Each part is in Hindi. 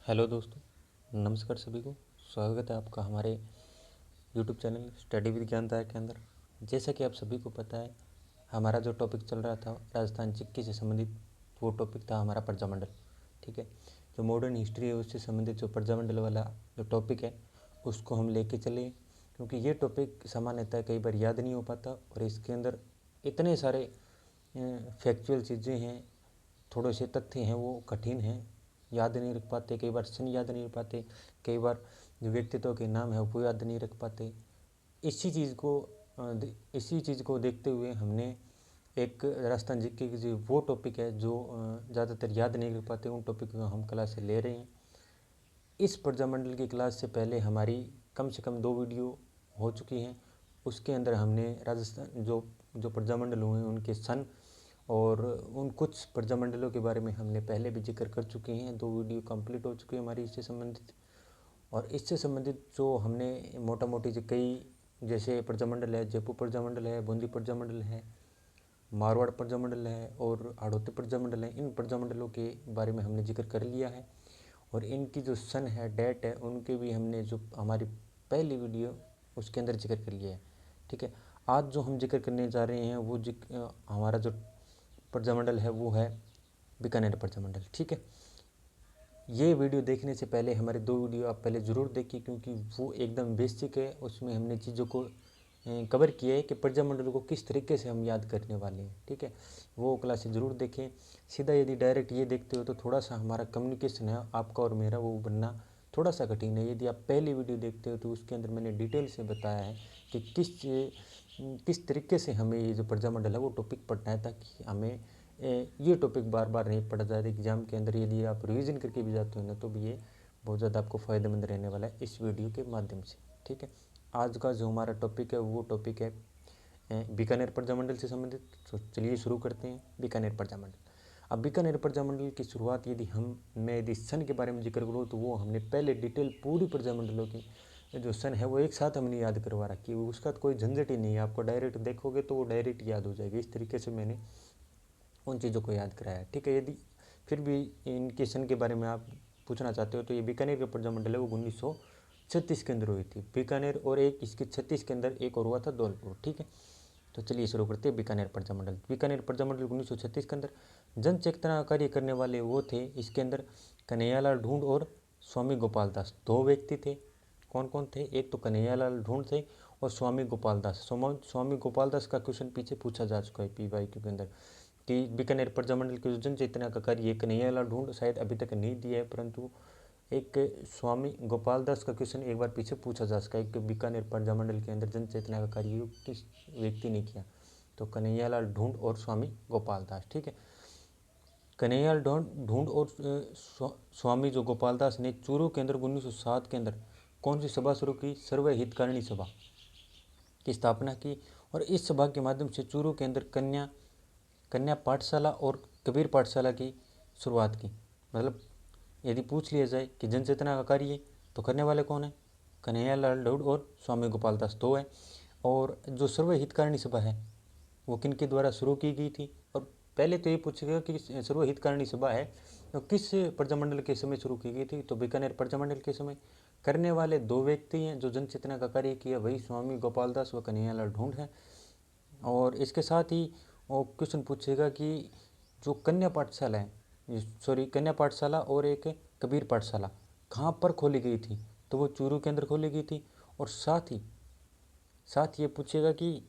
हेलो दोस्तों, नमस्कार सभी को। स्वागत है आपका हमारे यूट्यूब चैनल स्टडी विद ज्ञानदायक के अंदर। जैसा कि आप सभी को पता है, हमारा जो टॉपिक चल रहा था राजस्थान जीके से संबंधित, वो टॉपिक था हमारा प्रजामंडल। ठीक है, जो मॉडर्न हिस्ट्री है उससे संबंधित जो प्रजामंडल वाला जो टॉपिक है उसको हम लेके चले, क्योंकि ये टॉपिक सामान्यतः कई बार याद नहीं हो पाता और इसके अंदर इतने सारे फैक्चुअल चीज़ें हैं, थोड़े से तथ्य हैं वो कठिन हैं, याद नहीं रख पाते, कई बार सन याद नहीं रख पाते, कई बार जो व्यक्तित्व के नाम है वो याद नहीं रख पाते। इसी चीज़ को देखते हुए हमने एक राजस्थान जीके की जो वो टॉपिक है जो ज़्यादातर याद नहीं रख पाते, उन टॉपिक को हम क्लास से ले रहे हैं। इस प्रजामंडल की क्लास से पहले हमारी कम से कम 2 वीडियो हो चुकी हैं। उसके अंदर हमने राजस्थान जो जो प्रजामंडल हुए हैं उनके सन और उन कुछ प्रजामंडलों के बारे में हमने पहले भी जिक्र कर चुके हैं। 2 वीडियो कंप्लीट हो चुकी है हमारी इससे संबंधित। और इससे संबंधित जो हमने मोटा मोटी जो कई जैसे प्रजामंडल है, जयपुर प्रजामंडल है, बूंदी प्रजामंडल है, मारवाड़ प्रजामंडल है और हाड़ौती प्रजामंडल है, इन प्रजामंडलों के बारे में हमने जिक्र कर लिया है। और इनकी जो सन है, डेट है, उनके भी हमने जो हमारी पहली वीडियो उसके अंदर जिक्र कर लिया है। ठीक है, आज जो हम जिक्र करने जा रहे हैं वो हमारा जो प्रजामंडल है वो है बीकानेर प्रजामंडल। ठीक है, ये वीडियो देखने से पहले हमारे 2 वीडियो आप पहले ज़रूर देखिए, क्योंकि वो एकदम बेसिक है। उसमें हमने चीज़ों को कवर किया है कि प्रजामंडल को किस तरीके से हम याद करने वाले हैं। ठीक है, वो क्लासेस ज़रूर देखें। सीधा यदि डायरेक्ट ये देखते हो तो थोड़ा सा हमारा कम्युनिकेशन है आपका और मेरा वो बनना थोड़ा सा कठिन है। यदि आप पहली वीडियो देखते हो तो उसके अंदर मैंने डिटेल से बताया है कि किस तरीके से हमें ये जो प्रजामंडल है वो टॉपिक पढ़ना है, ताकि हमें ये टॉपिक बार बार नहीं पढ़ा जाए एग्जाम के अंदर। यदि आप रिवीजन करके भी जाते हो ना तो भी ये बहुत ज़्यादा आपको फ़ायदेमंद रहने वाला है इस वीडियो के माध्यम से। ठीक है, आज का जो हमारा टॉपिक है वो टॉपिक है बीकानेर प्रजामंडल से संबंधित। तो चलिए शुरू करते हैं बीकानेर प्रजामंडल। अब बीकानेर प्रजामंडल की शुरुआत यदि सन के बारे में जिक्र करूँ तो वो हमने पहले डिटेल पूरी प्रजामंडलों की जो सन है वो एक साथ हमने याद करवा रखी है। उसका कोई झंझट ही नहीं है, आपको डायरेक्ट देखोगे तो वो डायरेक्ट याद हो जाएगी। इस तरीके से मैंने उन चीज़ों को याद कराया है। ठीक है, यदि फिर भी इनके सन के बारे में आप पूछना चाहते हो तो ये बीकानेर का प्रजामंडल है वो 1936 के अंदर हुई थी बीकानेर, और एक इसके 36 के अंदर एक और हुआ था धौलपुर। ठीक है, तो चलिए शुरू करते हैं बीकानेर प्रजामंडल। बीकानेर प्रजामंडल 1936 के अंदर जन चेतना कार्य करने वाले वो थे इसके अंदर कन्हैयालाल ढूंढ और स्वामी गोपाल दास, 2 व्यक्ति थे। कौन कौन थे? एक तो कन्हैयालाल ढूंढ थे और स्वामी गोपाल दास। स्वामी गोपाल दास का क्वेश्चन पीछे पूछा जा चुका है PYQ के अंदर कि बीकानेर प्रजामंडल के जो जन चेतना का कार्य कन्हैयालाल ढूंढ शायद अभी तक नहीं दिया है, परंतु एक स्वामी गोपाल दास का क्वेश्चन एक बार पीछे पूछा जा सका है कि बीकानेर प्रजामंडल के अंदर जन चेतना का कार्य किस व्यक्ति ने किया, तो कन्हैयालाल ढूंढ और स्वामी गोपाल दास। ठीक है, कन्हैयालाल ढूंढ और स्वामी जो गोपाल दास ने चूरू के अंदर 1907 के अंदर कौन सी सभा शुरू की? सर्व हितकारिणी सभा की स्थापना की। और इस सभा के माध्यम से चूरू के अंदर कन्या पाठशाला और कबीर पाठशाला की शुरुआत की। मतलब यदि पूछ लिया जाए कि जन चेतना का कार्य तो करने वाले कौन है? कन्हैयालाल ढूंढ और स्वामी गोपाल दास, 2 है। और जो सर्व हितकारिणी सभा है वो किन के द्वारा शुरू की गई थी? और पहले तो ये पूछेगा कि सर्व हितकारिणी सभा है तो किस प्रजामंडल के समय शुरू की गई थी? तो बीकानेर प्रजामंडल के समय। करने वाले 2 व्यक्ति हैं जो जन चेतना का कार्य किया, वही स्वामी गोपाल दास व कन्हैयालाल ढूंढ है। और इसके साथ ही वो क्वेश्चन पूछेगा कि जो कन्या पाठशाला है, कन्या पाठशाला और एक कबीर पाठशाला कहाँ पर खोली गई थी? तो वो चूरू के अंदर खोली गई थी। और साथ ये पूछेगा कि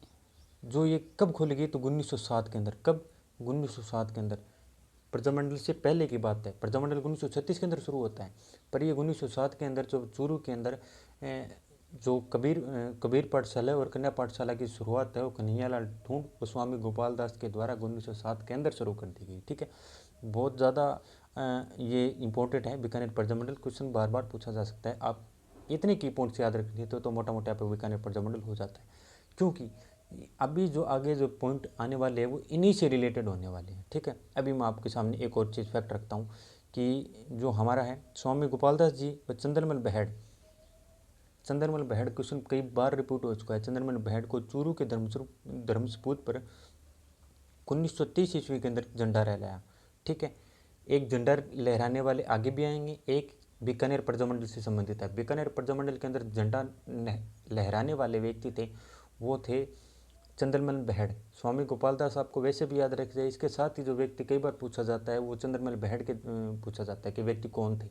जो ये कब खोली गई? तो 1907 के अंदर। कब? 1907 के अंदर। प्रजामंडल से पहले की बात है, प्रजामंडल 1936 के अंदर शुरू होता है, पर ये 1907 के अंदर जो चूरू के अंदर जो कबीर पाठशाला और कन्या पाठशाला की शुरुआत है वो कन्हैयालाल ढूंढ और स्वामी गोपाल दास के द्वारा 1907 के अंदर शुरू कर दी गई। ठीक है, बहुत ज़्यादा ये इंपॉर्टेंट है बीकानेर प्रजामंडल। क्वेश्चन बार बार पूछा जा सकता है, आप इतने की पॉइंट्स याद रख लेते हो तो मोटा मोटा आपका बीकानेर प्रजामंडल हो जाता है, क्योंकि अभी जो आगे जो पॉइंट आने वाले हैं वो इन्हीं से रिलेटेड होने वाले हैं। ठीक है, अभी मैं आपके सामने एक और चीज़ फैक्ट रखता हूँ कि जो हमारा है स्वामी गोपाल दास जी व चंद्रमल बहेड़ क्वेश्चन कई बार रिपीट हो चुका है। चंद्रमल बहेड़ को चूरू के धर्मसपूत पर 1930 ईस्वी के अंदर झंडा लहराया। ठीक है, एक झंडा लहराने वाले आगे भी आएंगे, एक बीकानेर प्रजामंडल से संबंधित है। बीकानेर प्रजामंडल के अंदर झंडा लहराने वाले व्यक्ति थे वो थे चंद्रमल बेहड़। स्वामी गोपाल दास आपको वैसे भी याद रखिए। इसके साथ ही जो व्यक्ति कई बार पूछा जाता है वो चंद्रमल बेहड़ के पूछा जाता है कि व्यक्ति कौन थे,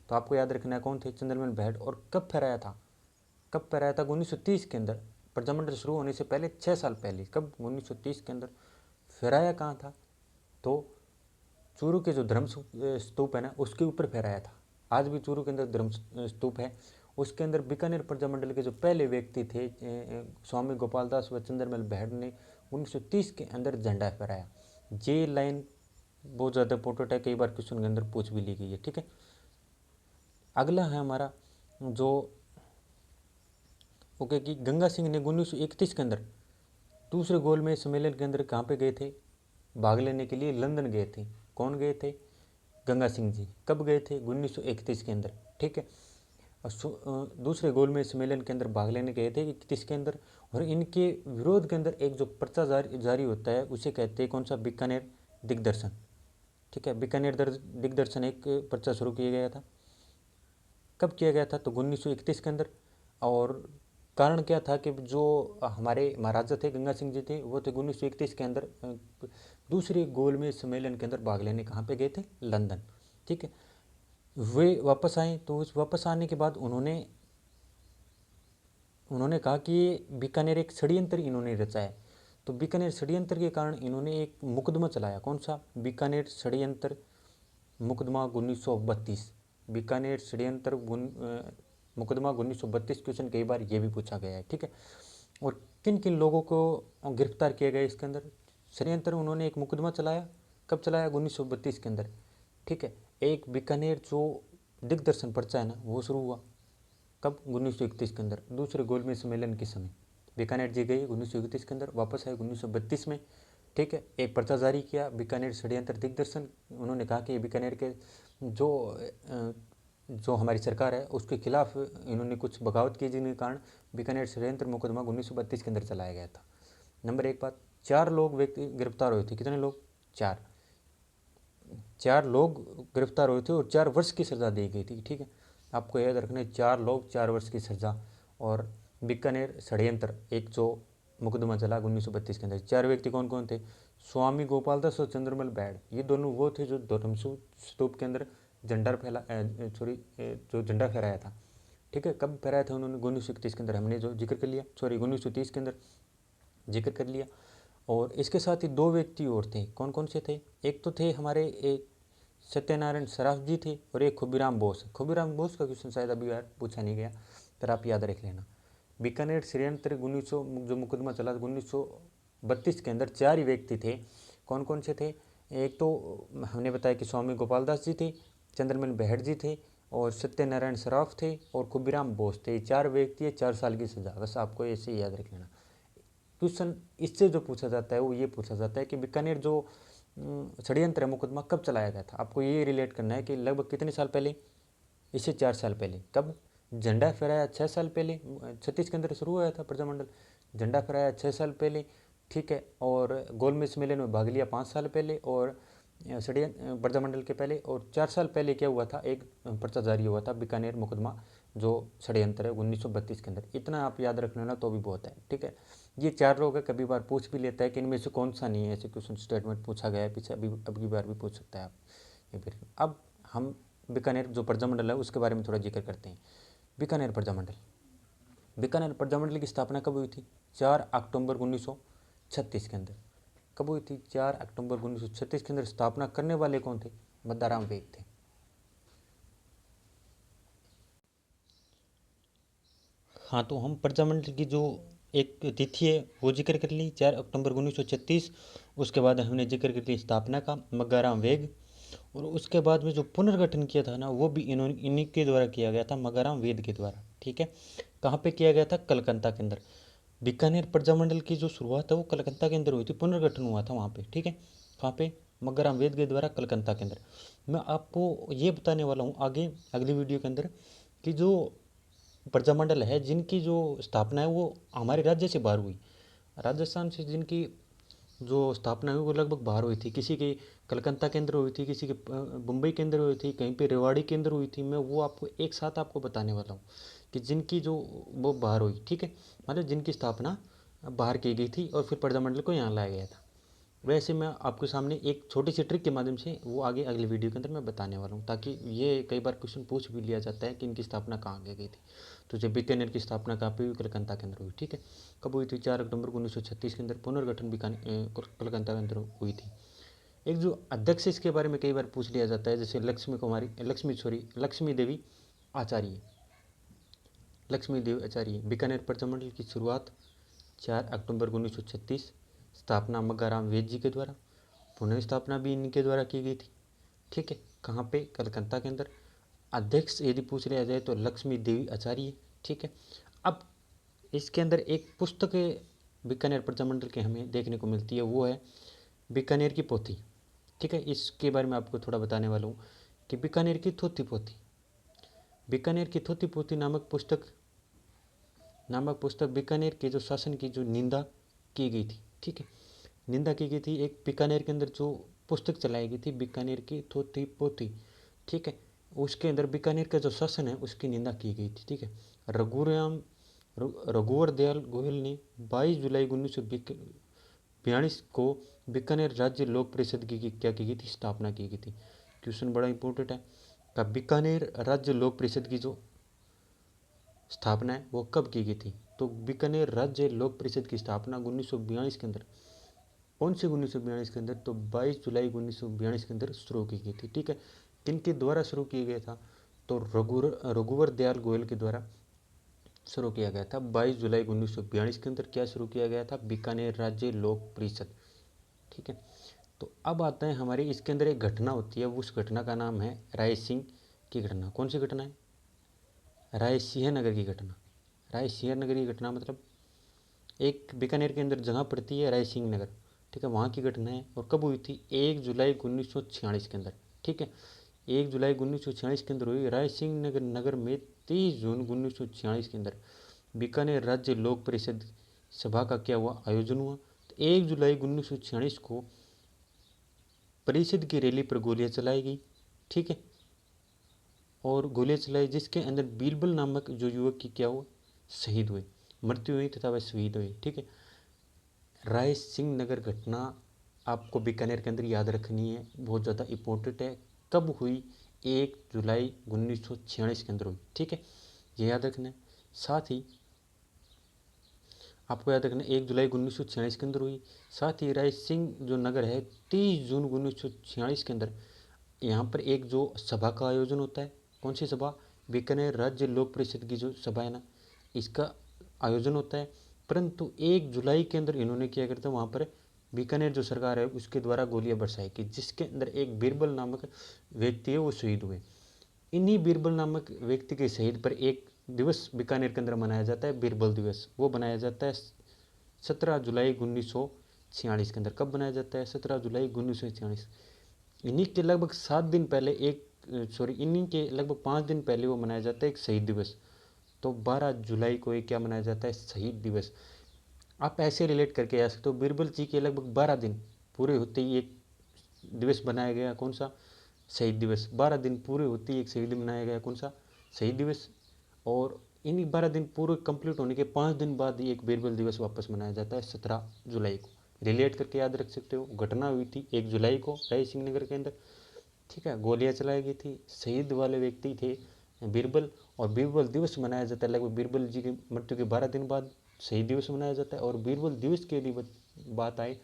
तो आपको याद रखना है कौन थे, चंद्रमल बेहड़। और कब फहराया था, कब फहराया था 1930 के अंदर, प्रजामंडल शुरू होने से पहले 6 साल पहले। कब, 1930 के अंदर। फहराया कहाँ था, तो चूरू के जो धर्म स्तूप है ना उसके ऊपर फहराया था। आज भी चूरू के अंदर धर्म स्तूप है, उसके अंदर बीकानेर प्रजामंडल के जो पहले व्यक्ति थे स्वामी गोपाल दास व चंद्रमल बेहड़ ने 1930 के अंदर झंडा फहराया। ये लाइन बहुत ज़्यादा इंपॉर्टेंट है, कई बार क्वेश्चन के अंदर पूछ भी ली गई है। ठीक है, अगला है हमारा जो ओके कि गंगा सिंह ने 1931 के अंदर दूसरे गोलमेज सम्मेलन के अंदर कहाँ पे गए थे भाग लेने के लिए, लंदन गए थे। कौन गए थे, गंगा सिंह जी। कब गए थे, 1931 के अंदर। ठीक है, दूसरे गोलमेज सम्मेलन के अंदर भाग लेने गए थे 31 के अंदर। और इनके विरोध के अंदर एक जो पर्चा जारी होता है उसे कहते हैं कौन सा, बीकानेर दिग्दर्शन। ठीक है, बीकानेर दिग्दर्शन एक पर्चा शुरू किया गया था। कब किया गया था, तो 1931 के अंदर। और कारण क्या था कि जो हमारे महाराजा थे गंगा सिंह जी थे वो थे 1931 के अंदर दूसरे गोलमेज सम्मेलन के अंदर भाग लेने कहाँ पे गए थे, लंदन। ठीक है, वे वापस आए तो उस वापस आने के बाद उन्होंने कहा कि बीकानेर एक षड्यंत्र इन्होंने रचा है। तो बीकानेर षड्यंत्र के कारण इन्होंने एक मुकदमा चलाया। कौन सा, बीकानेर षड्यंत्र मुकदमा 1932। बीकानेर षड्यंत्र मुकदमा 1932 क्वेश्चन कई बार ये भी पूछा गया है। ठीक है, और किन किन लोगों को गिरफ्तार किया गया इसके अंदर, षड्यंत्र उन्होंने एक मुकदमा चलाया। कब चलाया, 1932 के अंदर। ठीक है, एक बीकानेर जो दिग्दर्शन पर्चा है ना वो शुरू हुआ कब, 1931 के अंदर, दूसरे गोलमेज सम्मेलन के समय। बीकानेर जी गई 1931 के अंदर, वापस आए 1932 में। ठीक है, एक पर्चा जारी किया बीकानेर षड्यंत्र दिग्दर्शन। उन्होंने कहा कि बीकानेर के जो हमारी सरकार है उसके खिलाफ इन्होंने कुछ बगावत की जिनके कारण बीकानेर षड्यंत्र मुकदमा 1932 के अंदर चलाया गया था। नंबर एक बात, 4 लोग व्यक्ति गिरफ्तार हुए थे। कितने लोग, 4 लोग गिरफ्तार हुए थे और 4 वर्ष की सज़ा दी गई थी। ठीक है, आपको याद रखना है 4 लोग 4 वर्ष की सज़ा। और बीकानेर षड्यंत्र एक जो मुकदमा चला 1932 के अंदर। 4 व्यक्ति कौन कौन थे, स्वामी गोपाल दास और चंद्रमल बेहड़। ये दोनों वो थे जो धर्म स्तूप के अंदर झंडा जो झंडा फहराया था। ठीक है, कब फहराया था उन्होंने, 1931 के अंदर। हमने जो जिक्र कर लिया, 1930 के अंदर जिक्र कर लिया। और इसके साथ ही 2 व्यक्ति और थे। कौन कौन से थे, एक तो थे हमारे एक सत्यनारायण सराफ जी थे और एक खुबीराम बोस। खुबीराम बोस का क्वेश्चन शायद अभी यार पूछा नहीं गया, पर आप याद रख लेना। बीकानेर षड्यंत्र 1900 जो मुकदमा चला 1932 के अंदर 4 ही व्यक्ति थे। कौन कौन से थे, एक तो हमने बताया कि स्वामी गोपाल दास जी थे, चंद्रमल बेहड़ जी थे और सत्यनारायण सराफ थे और खुबीराम बोस थे। 4 व्यक्ति है, 4 साल की सज़ा। बस आपको ऐसे ही याद रख लेना। क्वेश्चन इससे जो पूछा जाता है वो ये पूछा जाता है कि बीकानेर जो षड्यंत्र मुकदमा कब चलाया गया था। आपको ये रिलेट करना है कि लगभग कितने साल पहले, इससे 4 साल पहले। कब, झंडा फहराया 6 साल पहले, 36 के अंदर शुरू हुआ था प्रजामंडल, झंडा फहराया 6 साल पहले। ठीक है, और गोलमेज सम्मेलन में भाग लिया 5 साल पहले और षड्यंत्र प्रजामंडल के पहले। और 4 साल पहले क्या हुआ था, एक पर्चा जारी हुआ था बीकानेर मुकदमा जो षड्यंत्र है 1932 के अंदर। इतना आप याद रख लेना तो भी बहुत है। ठीक है, ये 4 लोग है, कभी बार पूछ भी लेता है कि इनमें से कौन सा नहीं है। ऐसे क्वेश्चन स्टेटमेंट पूछा गया है पीछे, अभी बार भी पूछ सकता है आप ये फिर। अब हम बीकानेर जो प्रजामंडल है उसके बारे में थोड़ा जिक्र करते हैं। बीकानेर प्रजामंडल, बीकानेर प्रजामंडल की स्थापना कब हुई थी, 4 अक्टूबर 1936 के अंदर। कब हुई थी, 4 अक्टूबर 1936 के अंदर। स्थापना करने वाले कौन थे, मदाराम वेद थे। हाँ, तो हम प्रजामंडल की जो एक तिथि है वो जिक्र कर ली, 4 अक्टूबर 1936। उसके बाद हमने जिक्र कर ली स्थापना का, मग्गाराम वेग। और उसके बाद में जो पुनर्गठन किया था ना वो भी इन्हीं के द्वारा किया गया था, मग्गाराम वेद के द्वारा। ठीक है, कहाँ पे किया गया था, कलकत्ता के अंदर। बीकानेर प्रजामंडल की जो शुरुआत है वो कलकत्ता के अंदर हुई थी, पुनर्गठन हुआ था वहाँ पे। ठीक है, कहाँ पे, मग्गाराम वेद के द्वारा कलकत्ता के अंदर। मैं आपको ये बताने वाला हूँ आगे अगली वीडियो के अंदर कि जो प्रजामंडल है जिनकी जो स्थापना है वो हमारे राज्य से बाहर हुई। राजस्थान से जिनकी जो स्थापना हुई वो लगभग बाहर हुई थी, किसी की कलकत्ता के अंदर हुई थी, किसी के मुंबई के अंदर हुई थी, कहीं पे रेवाड़ी के अंदर हुई थी। मैं वो आपको एक साथ आपको बताने वाला हूँ कि जिनकी जो वो बाहर हुई, ठीक है, मतलब जिनकी स्थापना बाहर की गई थी और फिर प्रजामंडल को यहाँ लाया गया था। वैसे मैं आपके सामने एक छोटी सी ट्रिक के माध्यम से वो आगे अगले वीडियो के अंदर मैं बताने वाला हूँ, ताकि ये कई बार क्वेश्चन पूछ भी लिया जाता है कि इनकी स्थापना कहाँ की गई थी। तो जब बीकानेर की स्थापना कहाँ पे हुई, कलकत्ता के अंदर हुई, ठीक है। कब हुई थी? 4 अक्टूबर 1936 के अंदर पुनर्गठन कलकत्ता के अंदर हुई थी। एक जो अध्यक्ष इसके बारे में कई बार पूछ लिया जाता है, जैसे लक्ष्मी देवी आचार्य। लक्ष्मी देवी आचार्य। बीकानेर प्रजामंडल की शुरुआत 4 अक्टूबर 1936, स्थापना मग्गाराम वेद जी के द्वारा, पुनः स्थापना भी इनके द्वारा की गई थी, ठीक है। कहाँ पे? कलकत्ता के अंदर। अध्यक्ष यदि पूछ लिया जाए तो लक्ष्मी देवी आचार्य, ठीक है। अब इसके अंदर एक पुस्तक बीकानेर प्रजामंडल के हमें देखने को मिलती है, वो है बीकानेर की पोथी, ठीक है। इसके बारे में आपको थोड़ा बताने वाला हूँ कि बीकानेर की थोथी पोथी, बीकानेर की थोथी पोथी नामक पुस्तक बीकानेर के जो शासन की जो निंदा की गई थी, ठीक है, निंदा की गई थी। एक बीकानेर के अंदर जो पुस्तक चलाई गई थी बीकानेर की थोथी पोथी, ठीक है, उसके अंदर बीकानेर का जो शासन है उसकी निंदा की गई थी, ठीक है। रघुवर दयाल गोहिल ने 22 जुलाई 1942 को बीकानेर राज्य लोक परिषद की क्या की गई थी? स्थापना की गई थी। क्वेश्चन बड़ा इंपॉर्टेंट है का बीकानेर राज्य लोक परिषद की जो स्थापना है वो कब की गई थी? तो बीकानेर राज्य लोक परिषद की स्थापना 1942 के अंदर, कौन से 1942 के अंदर? तो 22 जुलाई 1942 के अंदर शुरू की गई थी, ठीक है। किनके द्वारा शुरू किया गया था? तो रघुवर दयाल गोयल के द्वारा शुरू किया गया था। 22 जुलाई 1942 के अंदर क्या शुरू किया गया था? बीकानेर राज्य लोक परिषद, ठीक है। तो अब आता है हमारे इसके अंदर एक घटना होती है, उस घटना का नाम है राय सिंह की घटना। कौन सी घटना है? राय सिंह नगर की घटना। राय सिंह नगर की घटना मतलब एक बीकानेर के अंदर जगह पड़ती है राय सिंह नगर, ठीक है, वहाँ की घटना है। और कब हुई थी? 1 जुलाई 1946 के अंदर, ठीक है। 1 जुलाई 1946 के अंदर हुई। राय सिंह नगर में 30 जून 1946 के अंदर बीकानेर राज्य लोक परिषद सभा का क्या हुआ? आयोजन हुआ। तो 1 जुलाई 1946 को परिषद की रैली पर गोलियां चलाई गई, ठीक है, और गोलियां चलाई जिसके अंदर बीरबल नामक जो युवक की क्या हुआ? शहीद हुए, मृत्यु हुई तथा वह शहीद हुए, ठीक है। राय सिंह नगर घटना आपको बीकानेर के अंदर याद रखनी है, बहुत ज़्यादा इंपॉर्टेंट है। कब हुई? 1 जुलाई 1946 के अंदर हुई, ठीक है, ये याद रखना है। साथ ही आपको याद रखना 1 जुलाई 1946 के अंदर हुई। साथ ही राय सिंह जो नगर है 30 जून 1946 के अंदर यहाँ पर एक जो सभा का आयोजन होता है। कौन सी सभा? बीकानेर राज्य लोक परिषद की जो सभा है ना, इसका आयोजन होता है। परंतु 1 जुलाई के अंदर इन्होंने क्या करता है, वहाँ पर बीकानेर जो सरकार है उसके द्वारा गोलियां बरसाई की, जिसके अंदर एक बीरबल नामक व्यक्ति है वो शहीद हुए। इन्हीं बीरबल नामक व्यक्ति के शहीद पर एक दिवस बीकानेर के अंदर मनाया जाता है, बीरबल दिवस। वो बनाया जाता है 17 जुलाई 1946 के अंदर। कब बनाया जाता है? 17 जुलाई 1946। इन्हीं के लगभग 7 दिन पहले इन्हीं के लगभग 5 दिन पहले वो मनाया जाता है एक शहीद दिवस। तो 12 जुलाई को ये क्या मनाया जाता है? शहीद दिवस। आप ऐसे रिलेट करके आ सकते हो, बीरबल जी के लगभग 12 दिन पूरे होते ही एक दिवस बनाया गया। कौन सा? शहीद दिवस। 12 दिन पूरे होते ही एक शहीद मनाया गया। कौन सा? शहीद दिवस। और इन्हीं 12 दिन पूरे कंप्लीट होने के 5 दिन बाद ही एक बीरबल दिवस वापस मनाया जाता है 17 जुलाई को। रिलेट करके याद रख सकते हो। घटना हुई थी 1 जुलाई को राय सिंह नगर के अंदर, ठीक है, गोलियां चलाई गई थी, शहीद वाले व्यक्ति थे बीरबल। और बीरबल दिवस मनाया जाता है लगभग बीरबल जी की मृत्यु के 12 दिन बाद शहीद दिवस मनाया जाता है। और बीरबल दिवस की यदि बात आए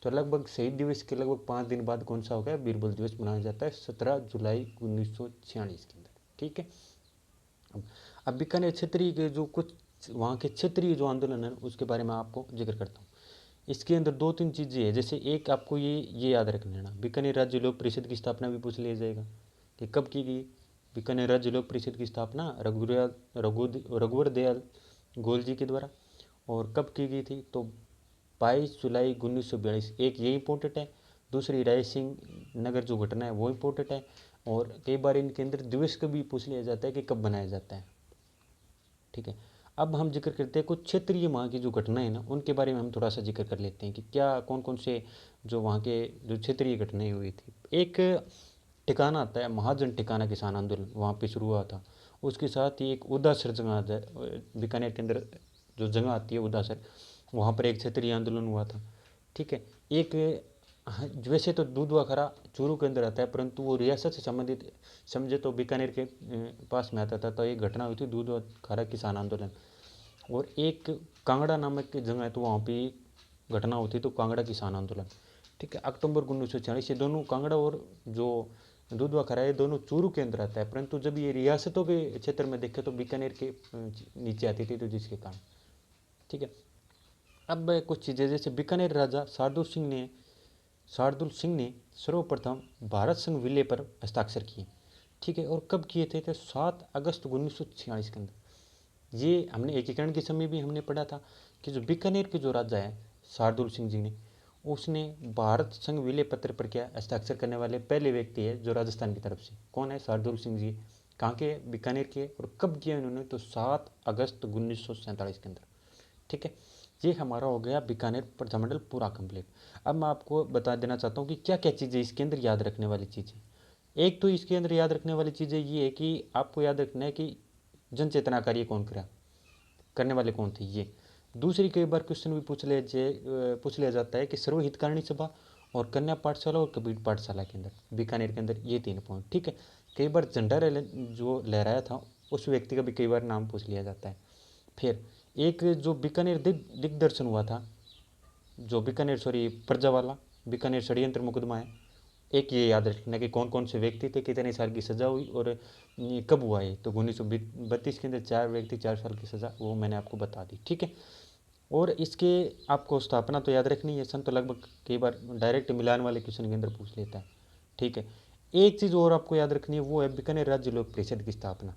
तो लगभग शहीद दिवस के लगभग 5 दिन बाद कौन सा हो गया? बीरबल दिवस मनाया जाता है 17 जुलाई 1946 के अंदर, ठीक है। अब बीकानेर क्षेत्रीय के जो कुछ वहाँ के क्षेत्रीय जो आंदोलन है उसके बारे में आपको जिक्र करता हूँ। इसके अंदर 2-3 चीज़ें हैं, जैसे एक आपको ये याद रख लेना, बीकानेर राज्य लोक परिषद की स्थापना भी पूछ लिया जाएगा कि कब की गई। बीकानेर राज्य लोक परिषद की स्थापना रघुवर दयाल गोयल जी के द्वारा। और कब की गई थी? तो 22 जुलाई 1942। एक ये इंपॉर्टेंट है। दूसरी राय सिंह नगर जो घटना है वो इंपॉर्टेंट है। और कई बार इनके अंदर दिवस का भी पूछ लिया जाता है कि कब बनाया जाता है, ठीक है। अब हम जिक्र करते हैं कुछ क्षेत्रीय वहाँ की जो घटनाएं हैं ना, उनके बारे में हम थोड़ा सा जिक्र कर लेते हैं कि क्या कौन कौन से जो वहाँ के जो क्षेत्रीय घटनाएं हुई थी। एक ठिकाना आता है महाजन ठिकाना किसान आंदोलन, वहाँ पे शुरू हुआ था। उसके साथ ही एक उदासर जगह आता है बीकानेर के अंदर, जो जगह आती है उदासर, वहाँ पर एक क्षेत्रीय आंदोलन हुआ था। ठीक है। एक वैसे तो दूधवा खरा चूरू के अंदर आता है, परंतु वो रियासत से संबंधित समझे तो बीकानेर के पास में आता था। तो एक घटना हुई थी दूधवा खरा किसान आंदोलन। और एक कांगड़ा नामक की जगह है, तो वहाँ पे घटना होती तो कांगड़ा किसान आंदोलन। ठीक है। अक्टूबर 1946, ये दोनों कांगड़ा और जो दूधवा खरा है दोनों चूरू के अंदर आता है, परंतु जब ये रियासतों के क्षेत्र में देखे तो बीकानेर के नीचे आती थी, तो जिसके कारण। ठीक है। अब कुछ चीज़ें, जैसे बीकानेर राजा शार्दुल सिंह ने सर्वप्रथम भारत संघ विलय पर हस्ताक्षर किए। ठीक है। और कब किए थे? तो 7 अगस्त 1946 के अंदर। ये हमने एकीकरण के समय भी हमने पढ़ा था कि जो बीकानेर के जो राजा है शार्दुल सिंह जी ने, उसने भारत संघ विलय पत्र पर क्या हस्ताक्षर करने वाले पहले व्यक्ति है जो राजस्थान की तरफ से। कौन है? शार्दुल सिंह जी। कहाँ के? बीकानेर के। और कब किया इन्होंने? तो 7 अगस्त 1947 के अंदर। ठीक है। ये हमारा हो गया बीकानेर प्रजामंडल पूरा कंप्लीट। अब मैं आपको बता देना चाहता हूँ कि क्या क्या चीज़ें इसके अंदर याद रखने वाली चीज़ें। एक तो इसके अंदर याद रखने वाली चीज़ें ये है कि आपको याद रखना है कि जन चेतना कार्य कौन करा, करने वाले कौन थे ये। दूसरी, कई बार क्वेश्चन भी पूछ लिया जाता है कि सर्व हितकारिणी सभा और कन्या पाठशाला और कबीर पाठशाला के अंदर, बीकानेर के अंदर, ये 3 पॉइंट। ठीक है। कई बार झंडा जो लहराया था उस व्यक्ति का भी कई बार नाम पूछ लिया जाता है। फिर एक जो बीकानेर दिग्दर्शन हुआ था, जो बीकानेर प्रजावाला बीकानेर षड्यंत्र मुकदमा है, एक ये याद रखना कि कौन कौन से व्यक्ति थे, कितने साल की सज़ा हुई और ये कब हुआ है। तो 1932 के अंदर 4 व्यक्ति 4 साल की सज़ा, वो मैंने आपको बता दी। ठीक है। और इसके आपको स्थापना तो याद रखनी है, सन तो लगभग कई बार डायरेक्ट मिलान वाले क्वेश्चन के अंदर पूछ लेता है। ठीक है। एक चीज़ और आपको याद रखनी है, वो है बीकानेर राज्य लोक परिषद की स्थापना।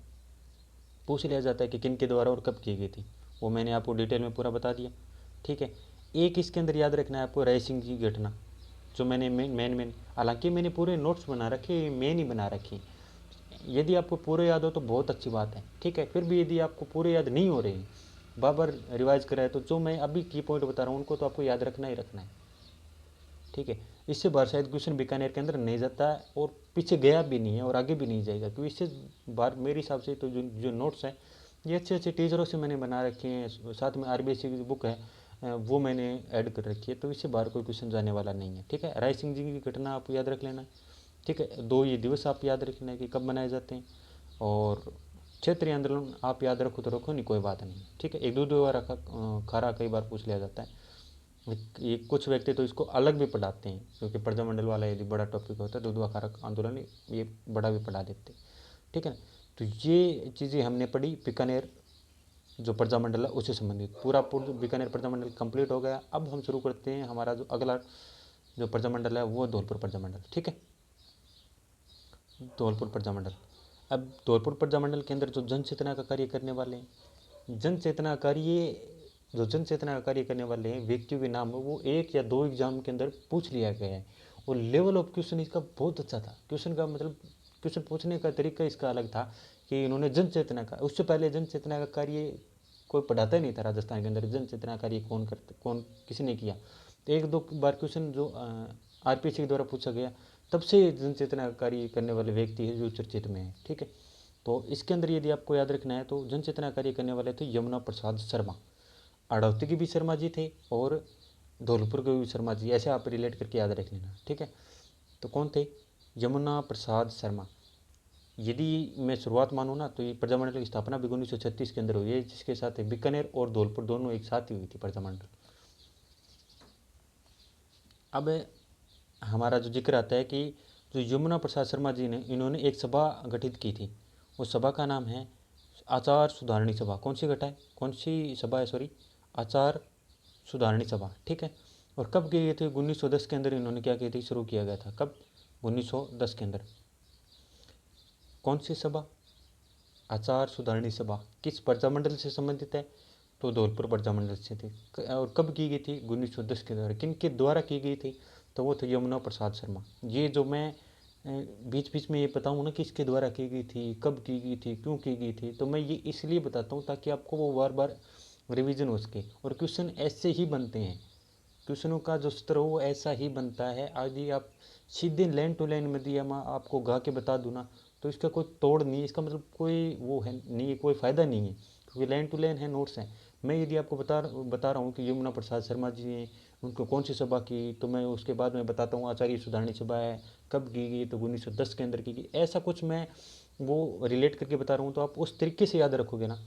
पूछ लिया जाता है कि किन के द्वारा और कब की गई थी, वो मैंने आपको डिटेल में पूरा बता दिया। ठीक है। एक इसके अंदर याद रखना है आपको राय सिंह की घटना, जो मैंने मेन हालांकि मैंने पूरे नोट्स बना रखे, मेन ही बना रखी। यदि आपको पूरे याद हो तो बहुत अच्छी बात है। ठीक है। फिर भी यदि आपको पूरे याद नहीं हो रहे, बार बार रिवाइज कराए, तो जो मैं अभी की पॉइंट बता रहा हूँ उनको तो आपको याद रखना ही रखना है। ठीक है। इससे बार शायद क्वेश्चन बीकानेर के अंदर नहीं जाता है और पीछे गया भी नहीं है और आगे भी नहीं जाएगा, क्योंकि इससे बार मेरे हिसाब से तो जो नोट्स हैं ये अच्छे अच्छे टीचरों से मैंने बना रखे हैं, साथ में आरबीएससी की बुक है वो मैंने ऐड कर रखी है, तो इससे बाहर कोई क्वेश्चन जाने वाला नहीं है। ठीक है। राय सिंह जी की घटना आप याद रख लेना। ठीक है। 2 ये दिवस आप याद रखना है कि कब मनाए जाते हैं, और क्षेत्रीय आंदोलन आप याद रखो तो रखो, नहीं कोई बात नहीं। ठीक है। एक दो बार खारा कई बार पूछ लिया जाता है। ये कुछ व्यक्ति तो इसको अलग भी पढ़ाते हैं, क्योंकि प्रजामंडल वाला यदि बड़ा टॉपिक होता है दूधवा खारा आंदोलन, ये बड़ा भी पढ़ा देते हैं। ठीक है ना। तो ये चीज़ें हमने पढ़ी बीकानेर जो प्रजामंडल है उससे संबंधित। पूरा बीकानेर प्रजामंडल कंप्लीट हो गया। अब हम शुरू करते हैं हमारा जो अगला जो प्रजामंडल है वो धौलपुर प्रजामंडल। ठीक है। धौलपुर प्रजामंडल। अब धौलपुर प्रजामंडल के अंदर जो जन चेतना का कार्य करने वाले हैं, जन चेतना का कार्य करने वाले हैं व्यक्तियों के नाम वो 1 या 2 एग्जाम के अंदर पूछ लिया गया है। और लेवल ऑफ क्वेश्चन इसका बहुत अच्छा था। क्वेश्चन का मतलब क्वेश्चन पूछने का तरीका इसका अलग था कि इन्होंने जन चेतना का, उससे पहले जन चेतना का कार्य कोई पढ़ाता ही नहीं था राजस्थान के अंदर। जन चेतना कार्य कौन किसने किया, तो 1-2 बार क्वेश्चन जो आरपीसी के द्वारा पूछा गया, तब से जन चेतना कार्य करने वाले व्यक्ति है जो चर्चित में है। ठीक है। तो इसके अंदर यदि आपको याद रखना है तो जन चेतना कार्य करने वाले थे यमुना प्रसाद शर्मा। अड़ौती के भी शर्मा जी थे और धौलपुर के भी शर्मा जी, ऐसे आप रिलेट करके याद रख लेना। ठीक है। तो कौन थे? यमुना प्रसाद शर्मा। यदि मैं शुरुआत मानूँ ना तो ये प्रजामंडल की स्थापना भी 1936 के अंदर हुई है, जिसके साथ बीकानेर और धौलपुर दोनों एक साथ ही हुई थी प्रजामंडल। अब हमारा जो जिक्र आता है कि जो यमुना प्रसाद शर्मा जी ने, इन्होंने एक सभा गठित की थी। उस सभा का नाम है आचार सुधारणी सभा। कौन सी सभा है? सॉरी, आचार सुधारणी सभा। ठीक है। और कब की गई थी? 1910 के अंदर इन्होंने क्या की थी, शुरू किया गया था। कब? 1910 के अंदर। कौन सी सभा? आचार सुधारणी सभा। किस प्रजामंडल से संबंधित है? तो धौलपुर प्रजामंडल से थी। और कब की गई थी? 1910 के द्वारा। किन के द्वारा की गई थी? तो वो थे यमुना प्रसाद शर्मा। ये जो मैं बीच बीच में ये बताऊँ ना कि इसके द्वारा की गई थी, कब की गई थी, क्यों की गई थी, तो मैं ये इसलिए बताता हूँ ताकि आपको वो बार बार रिवीजन हो सके। और क्वेश्चन ऐसे ही बनते हैं, क्वेश्चनों का जो स्तर हो वो ऐसा ही बनता है। यदि आप सीधे लाइन टू लाइन में दिया मैं आपको गा के बता दूँ ना, तो इसका कोई तोड़ नहीं है, इसका मतलब कोई वो है नहीं, कोई फ़ायदा नहीं है, क्योंकि लाइन टू लाइन है, नोट्स हैं। मैं यदि आपको बता रहा हूँ कि यमुना प्रसाद शर्मा जी ने उनको कौन सी सभा की, तो मैं उसके बाद में बताता हूँ आचार्य सुधारणी सभा है, कब की गई, तो 1910 के अंदर की गई, ऐसा कुछ मैं वो रिलेट करके बता रहा हूँ, तो आप उस तरीके से याद रखोगे ना,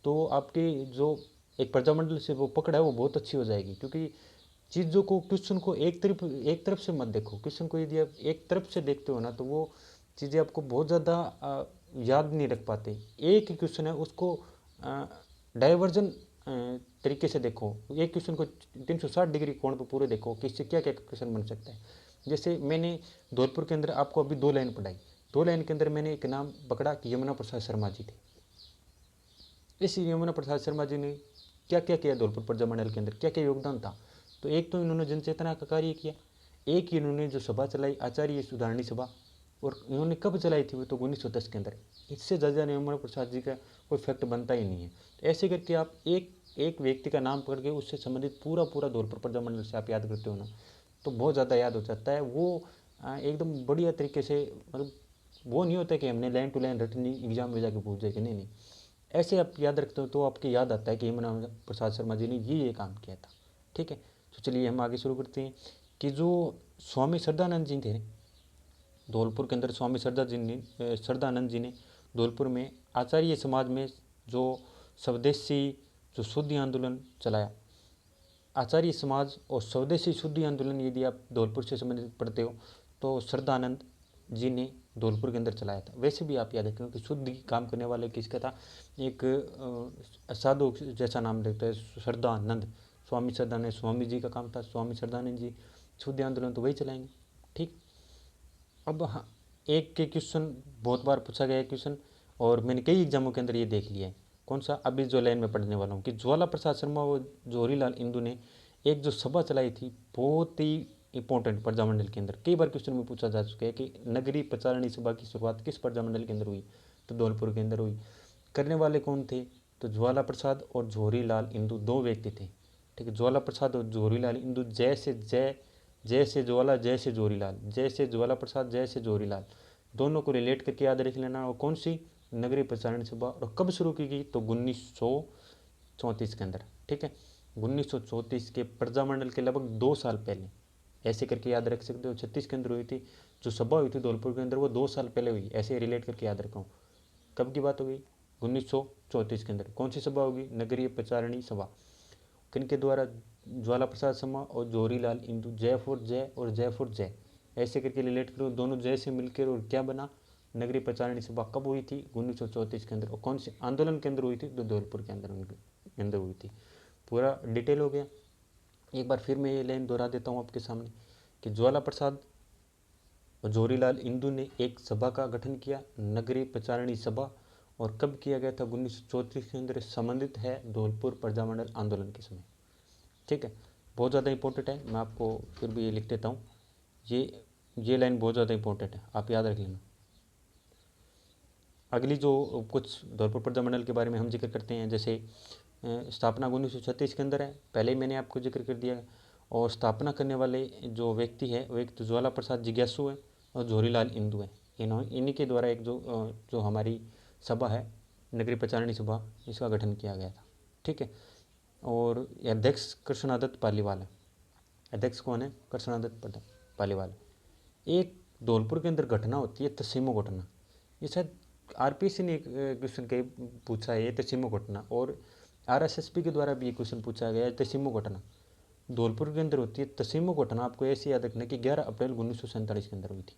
तो आपकी जो एक प्रजामंडल से वो पकड़ है वो बहुत अच्छी हो जाएगी। क्योंकि चीज़ों को, क्वेश्चन को एक तरफ से मत देखो। क्वेश्चन को यदि आप एक तरफ से देखते हो ना, तो वो चीज़ें आपको बहुत ज़्यादा याद नहीं रख पाते। एक ही क्वेश्चन है, उसको डाइवर्जन तरीके से देखो। एक क्वेश्चन को 360 डिग्री कोण पर पूरे देखो कि इससे क्या क्या क्वेश्चन बन सकता है। जैसे मैंने धौलपुर के अंदर आपको अभी 2 लाइन पढ़ाई, 2 लाइन के अंदर मैंने एक नाम पकड़ा कि यमुना प्रसाद शर्मा जी थे। इस यमुना प्रसाद शर्मा जी ने क्या क्या किया धौलपुर प्रजामंडल के अंदर, क्या क्या योगदान था। तो एक तो इन्होंने जनचेतना का कार्य किया, एक इन्होंने जो सभा चलाई आचार्य सुधारणी सभा, और इन्होंने कब चलाई थी वो तो 1910 के अंदर। इससे ज़्यादा यमुना प्रसाद जी का कोई फैक्ट बनता ही नहीं है। तो ऐसे करके आप एक एक व्यक्ति का नाम पकड़ के उससे संबंधित पूरा पूरा धौलपुर प्रजामंडल से आप याद करते हो ना, तो बहुत ज़्यादा याद हो जाता है वो। एकदम बढ़िया तरीके से, मतलब वो नहीं होता कि हमने लाइन टू लाइन रटनी एग्जाम में जाके पूछ जाए कि नहीं नहीं, ऐसे आप याद रखते हो तो आपको याद आता है कि यमुना प्रसाद शर्मा जी ने ये काम किया था। ठीक है, तो चलिए हम आगे शुरू करते हैं कि जो स्वामी श्रद्धानंद जी थे धौलपुर के अंदर, स्वामी श्रद्धानंद जी ने धौलपुर में आचार्य समाज में जो स्वदेशी जो शुद्धि आंदोलन चलाया। आचार्य समाज और स्वदेशी शुद्धि आंदोलन यदि आप धौलपुर से संबंधित पढ़ते हो तो श्रद्धानंद जी ने धौलपुर के अंदर चलाया था। वैसे भी आप याद रखें कि शुद्धि काम करने वाले किसका था, एक साधु जैसा नाम देखते हैं श्रद्धानंद, स्वामी श्रद्धानंद, स्वामी जी का काम था, स्वामी श्रद्धानंद जी शुद्धि आंदोलन तो वही चलाएंगे। ठीक, अब हाँ, एक के क्वेश्चन बहुत बार पूछा गया है क्वेश्चन, और मैंने कई एग्जामों के अंदर ये देख लिया है। कौन सा, अभी जो लाइन में पढ़ने वाला हूँ कि ज्वाला प्रसाद शर्मा और जवाहरीलाल इंदू ने एक जो सभा चलाई थी, बहुत ही इंपॉर्टेंट प्रजामंडल के अंदर, कई बार क्वेश्चन में पूछा जा चुका है कि नगरीय प्रचारणी सभा की शुरुआत किस प्रजामंडल के अंदर हुई, तो धौलपुर के अंदर हुई। करने वाले कौन थे, तो ज्वाला प्रसाद और जवाहरीलाल इंदू, दो व्यक्ति थे। ठीक है, ज्वाला प्रसाद और जवाहरीलाल इंदू, जय से जय, जय से ज्वाला, जय से जवाहरीलाल, जय से ज्वाला प्रसाद, जय से जवाहरीलाल, दोनों को रिलेट करके याद रख लेना। और कौन सी, नगरीय प्रचारण सभा, और कब शुरू की गई, तो 1934 के अंदर। ठीक है, 1934 के प्रजामंडल के लगभग 2 साल पहले, ऐसे करके याद रख सकते हो। 36 के अंदर हुई थी जो सभा हुई थी धौलपुर के अंदर, वो 2 साल पहले हुई, ऐसे रिलेट करके याद रखा हूँ। कब की बात हो गई, 1934 के अंदर। कौन सी सभा होगी, नगरीय प्रचारणी सभा। किनके द्वारा, ज्वाला प्रसाद शर्मा और जवाहरीलाल इंदू, जय फॉर जय और जय फॉर जय, ऐसे करके रिलेट करो, दोनों जय से मिलकर और क्या बना, नगरीय प्रचारणी सभा। कब हुई थी, 1934 के अंदर, और कौन से आंदोलन के अंदर हुई थी, तो धौलपुर के अंदर हुई थी। पूरा डिटेल हो गया। एक बार फिर मैं ये लाइन दोहरा देता हूँ आपके सामने कि ज्वाला प्रसाद और जवाहरीलाल इंदू ने एक सभा का गठन किया, नगरीय प्रचारणी सभा, और कब किया गया था, 1934 के अंदर, संबंधित है धौलपुर प्रजामंडल आंदोलन के समय। ठीक है, बहुत ज़्यादा इंपॉर्टेंट है, मैं आपको फिर भी ये लिख देता हूँ, ये लाइन बहुत ज़्यादा इंपॉर्टेंट है, आप याद रख लेना। अगली जो कुछ धौलपुर प्रजामंडल के बारे में हम जिक्र करते हैं, जैसे स्थापना 1936 के अंदर है, पहले ही मैंने आपको जिक्र कर दिया। और स्थापना करने वाले जो व्यक्ति है वो एक तो ज्वाला प्रसाद जिज्ञासु है और जवाहरीलाल इंदू है। इन्हीं के द्वारा एक जो हमारी सभा है, नगरीय प्रचारणी सभा, इसका गठन किया गया था। ठीक है, और अध्यक्ष कृष्णादत्त पालीवाल है। अध्यक्ष कौन है, कृष्णादत्त पालीवाल। एक धौलपुर के अंदर घटना होती है तसीमो घटना, ये शायद आरपीएससी ने एक क्वेश्चन कहीं पूछा है, ये तसीमो घटना, और आरएसएसपी के द्वारा भी ये क्वेश्चन पूछा गया है, तसीमो घटना धौलपुर के अंदर होती है। तसीमो घटना आपको ऐसे याद रखना कि 11 अप्रैल 1947 के अंदर हुई थी।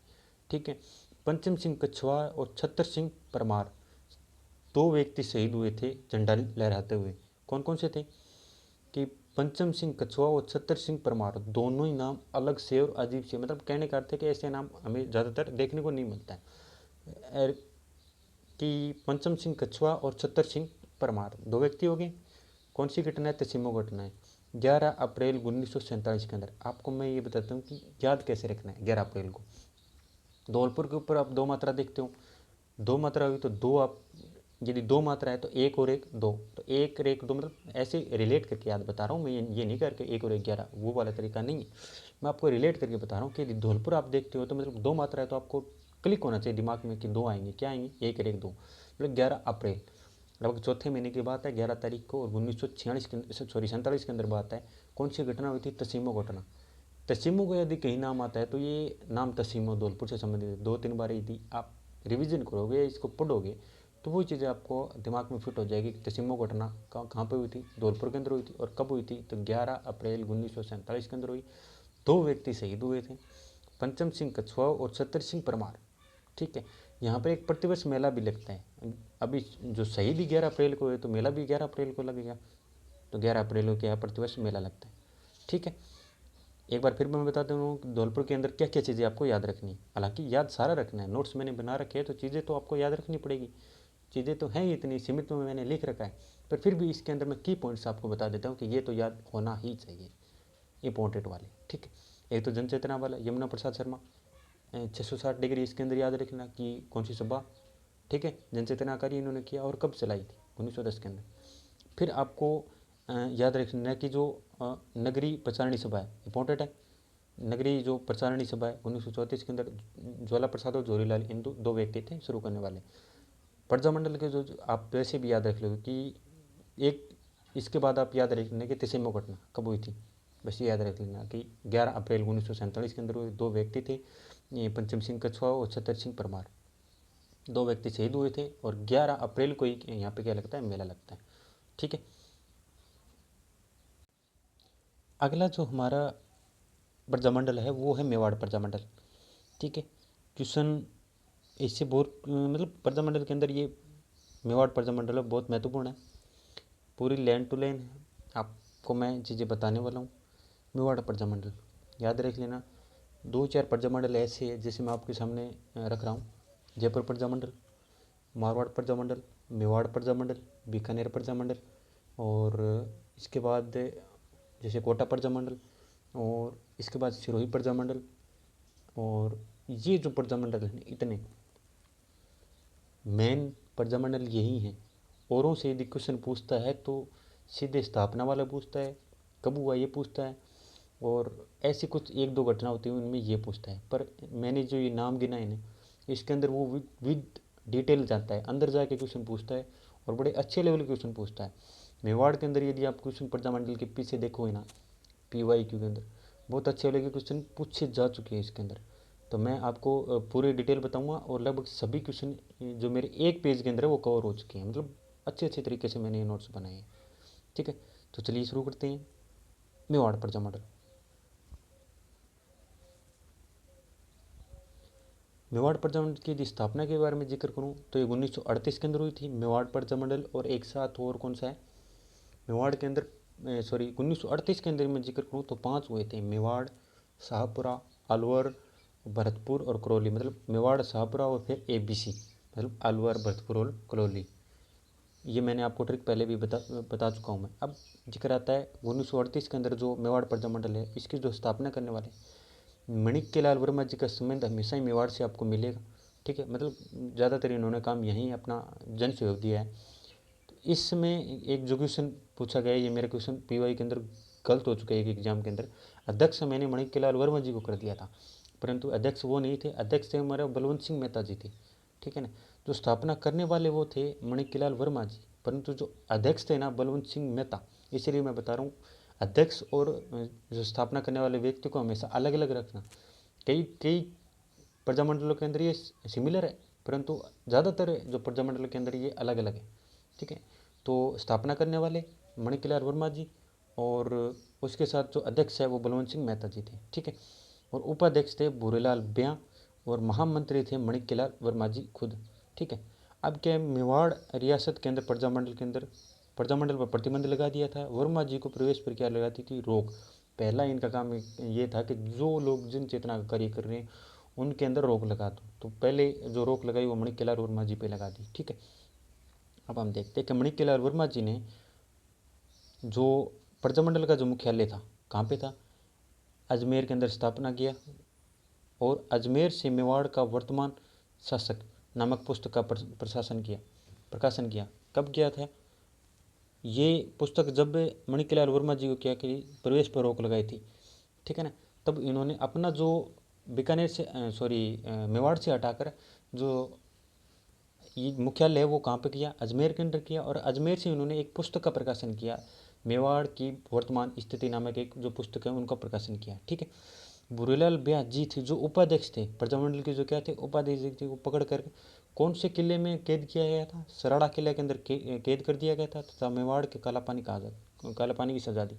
ठीक है, पंचम सिंह कछवाहा और छत्तर सिंह परमार, दो व्यक्ति शहीद हुए थे झंडा लहराते हुए। कौन कौन से थे, कि पंचम सिंह कछवाहा और छत्तर सिंह परमार, दोनों ही नाम अलग से और अजीब से, मतलब कहने का अर्थ है कि ऐसे नाम हमें ज़्यादातर देखने को नहीं मिलता है। कि पंचम सिंह कछवाहा और छत्तर सिंह परमार, दो व्यक्ति हो गए। कौन सी घटना है, तसीमो घटना है, 11 अप्रैल 1947 के अंदर। आपको मैं ये बताता हूँ कि याद कैसे रखना है 11 अप्रैल को। धौलपुर के ऊपर आप 2 मात्रा देखते हो, 2 मात्रा हुई तो 2 आप, यदि 2 मात्रा है तो 1 और 1 2, तो 1 और 1 2, मतलब ऐसे रिलेट करके याद बता रहा हूँ मैं, ये नहीं करके 1 और 1 11 वो वाला तरीका नहीं है, मैं आपको रिलेट करके बता रहा हूँ कि यदि धौलपुर आप देखते हो तो मतलब 2 मात्रा है तो आपको क्लिक होना चाहिए दिमाग में कि 2 आएंगे, क्या आएंगे, 1 और 1 2, मतलब 11 अप्रैल, लगभग चौथे महीने की बात है, 11 तारीख को, और 1946 के, सॉरी 47 के अंदर बात है। कौन सी घटना हुई थी, तसीमो घटना। तसीमो को यदि कहीं नाम आता है तो ये नाम तसीमो धौलपुर से संबंधित है, 2-3 बार यदि आप रिवीजन करोगे, इसको पढ़ोगे तो वो चीज़ें आपको दिमाग में फिट हो जाएगी कि तसीमो घटना कहाँ पर हुई थी, धौलपुर के अंदर हुई थी, और कब हुई थी, तो 11 अप्रैल 1947 के अंदर हुई। 2 व्यक्ति शहीद हुए थे, पंचम सिंह कछुआ और सत्तर सिंह परमार। ठीक है, यहाँ पर एक प्रतिवर्ष मेला भी लगता है, अभी जो शहीद ही 11 अप्रैल को है तो मेला भी 11 अप्रैल को लगेगा, तो 11 अप्रैल को क्या प्रतिवर्ष मेला लगता है। ठीक है, एक बार फिर मैं बताता हूँ कि धौलपुर के अंदर क्या क्या चीज़ें आपको याद रखनी है, हालांकि याद सारा रखना है, नोट्स मैंने बना रखे हैं तो चीज़ें तो आपको याद रखनी पड़ेगी, चीज़ें तो हैं इतनी सीमित में मैंने लिख रखा है, पर फिर भी इसके अंदर मैं की पॉइंट्स आपको बता देता हूँ कि ये तो याद होना ही चाहिए, इंपॉर्टेंट वाले। ठीक है, एक तो जनचेतना वाला यमुना प्रसाद शर्मा, 660 डिग्री इसके अंदर याद रखना कि कौन सी सभा, ठीक है, जनचेतना कार्य इन्होंने किया और कब चलाई थी, 1910 के अंदर। फिर आपको याद रखना कि जो नगरीय प्रचारणी सभा है, इंपॉर्टेंट है, नगरीय जो प्रचारणी सभा है 1934 के अंदर ज्वाला प्रसाद और जोरीलाल इन दो व्यक्ति थे शुरू करने वाले। प्रजामंडल के जो आप वैसे भी याद रख लो कि एक, इसके बाद आप याद रख लेना कि तसेमो घटना कब हुई थी, बस ये याद रख लेना कि 11 अप्रैल 1947 के अंदर हुए, 2 व्यक्ति थे, ये पंचम सिंह कछुआ और सत्तर सिंह परमार, 2 व्यक्ति शहीद हुए थे, और 11 अप्रैल को ही यहाँ पे क्या लगता है, मेला लगता है। ठीक है, अगला जो हमारा प्रजामंडल है वो है मेवाड़ प्रजामंडल। ठीक है, क्वेश्चन इससे बहुत मतलब प्रजामंडल के अंदर ये मेवाड़ प्रजामंडल बहुत महत्वपूर्ण है, पूरी लैंड टू लैंड है, आपको मैं चीज़ें बताने वाला हूँ। मेवाड़ प्रजामंडल याद रख लेना, 2-4 प्रजामंडल ऐसे है जैसे मैं आपके सामने रख रहा हूँ, जयपुर प्रजामंडल, मारवाड़ प्रजामंडल, मेवाड़ प्रजामंडल, बीकानेर प्रजामंडल, और इसके बाद जैसे कोटा प्रजामंडल, और इसके बाद सिरोही प्रजामंडल, और ये जो प्रजामंडल है इतने मेन प्रजामंडल यही हैं। औरों से यदि क्वेश्चन पूछता है तो सीधे स्थापना वाला पूछता है, कब हुआ ये पूछता है, और ऐसी कुछ 1-2 घटना होती है उनमें ये पूछता है, पर मैंने जो ये नाम गिनाए ना इसके अंदर वो विद डिटेल जाता है, अंदर जाके क्वेश्चन पूछता है, और बड़े अच्छे लेवल के क्वेश्चन पूछता है। मेवाड़ के अंदर यदि आप क्वेश्चन प्रजामंडल के पीछे देखोगे ना, PYQ के अंदर बहुत अच्छे लेवल के क्वेश्चन पूछे जा चुके हैं इसके अंदर, तो मैं आपको पूरी डिटेल बताऊंगा, और लगभग सभी क्वेश्चन जो मेरे एक पेज के अंदर है वो कवर हो चुके हैं, मतलब अच्छे अच्छे तरीके से मैंने ये नोट्स बनाए हैं। ठीक है, तो चलिए शुरू करते हैं। मेवाड़ प्रजामंडल, मेवाड़ प्रजामंडल की यदि स्थापना के बारे में जिक्र करूँ तो ये 1938 के अंदर हुई थी मेवाड़ प्रजामंडल, और एक साथ और कौन सा है मेवाड़ के अंदर, सॉरी 1938 के अंदर में जिक्र करूँ तो 5 हुए थे, मेवाड़, शाहपुरा, अलवर, भरतपुर और करौली, मतलब मेवाड़, शाहपुरा और फिर ABC, मतलब अलवर, भरतपुर और करौली। ये मैंने आपको ट्रिक पहले भी बता चुका हूँ मैं। अब जिक्र आता है 1938 के अंदर जो मेवाड़ प्रजामंडल है इसकी जो स्थापना करने वाले माणिक्य लाल वर्मा जी का संबंध हमेशा ही मेवाड़ से आपको मिलेगा। ठीक है, मतलब ज़्यादातर इन्होंने काम यहीं अपना जन सहयोग दिया है। तो इसमें एक जो क्वेश्चन पूछा गया, ये मेरा क्वेश्चन PY के अंदर गलत हो चुका है, एक एग्जाम के अंदर अध्यक्ष मैंने माणिक्य लाल वर्मा जी को कर दिया था, परंतु अध्यक्ष वो नहीं थे, अध्यक्ष थे हमारे बलवंत सिंह मेहता जी थे। ठीक है ना, जो स्थापना करने वाले वो थे माणिक्य लाल वर्मा जी, परंतु जो अध्यक्ष थे ना बलवंत सिंह मेहता, इसलिए मैं बता रहा हूँ अध्यक्ष और जो स्थापना करने वाले व्यक्ति को हमेशा अलग अलग रखना। कई कई प्रजामंडलों के अंदर ये सिमिलर है, परंतु ज़्यादातर जो प्रजामंडलों के अंदर ये अलग अलग है। ठीक है, तो स्थापना करने वाले मणिकलाल वर्मा जी, और उसके साथ जो अध्यक्ष है वो बलवंत सिंह मेहता जी थे। ठीक है, और उपाध्यक्ष थे भूरेलाल ब्याह, और महामंत्री थे मणिकलाल वर्मा जी खुद। ठीक है, अब क्या मेवाड़ रियासत के अंदर प्रजामंडल के अंदर प्रजामंडल पर प्रतिबंध लगा दिया था, वर्मा जी को प्रवेश पर क्या लगाती थी, रोक। पहला इनका काम ये था कि जो लोग जन चेतना का कार्य कर रहे हैं उनके अंदर रोक लगा दो, तो पहले जो रोक लगाई वो मणिकलाल वर्मा जी पे लगा दी। ठीक है, अब हम देखते हैं कि मणिकलाल वर्मा जी ने जो प्रजामंडल का जो मुख्यालय था कहाँ पे था, अजमेर के अंदर स्थापना किया, और अजमेर से मेवाड़ का वर्तमान शासक नामक पुस्तक का प्रकाशन किया। कब किया था ये पुस्तक? जब मणिकलाल वर्मा जी को क्या कि प्रवेश पर रोक लगाई थी, ठीक है ना, तब इन्होंने अपना जो बीकानेर से मेवाड़ से हटाकर जो ये मुख्यालय है वो कहाँ पे किया? अजमेर के अंदर किया। और अजमेर से इन्होंने एक पुस्तक का प्रकाशन किया, मेवाड़ की वर्तमान स्थिति नामक एक जो पुस्तक है उनका प्रकाशन किया, ठीक है। भूरीलाल व्यास जी थे जो उपाध्यक्ष थे प्रजामंडल के, जो क्या थे उपाध्यक्ष थे, वो पकड़ कर कौन से किले में कैद किया गया था? सराड़ा किले के अंदर कैद कर दिया गया था तथा मेवाड़ के काला पानी कहा जाता, काला पानी की सजा दी।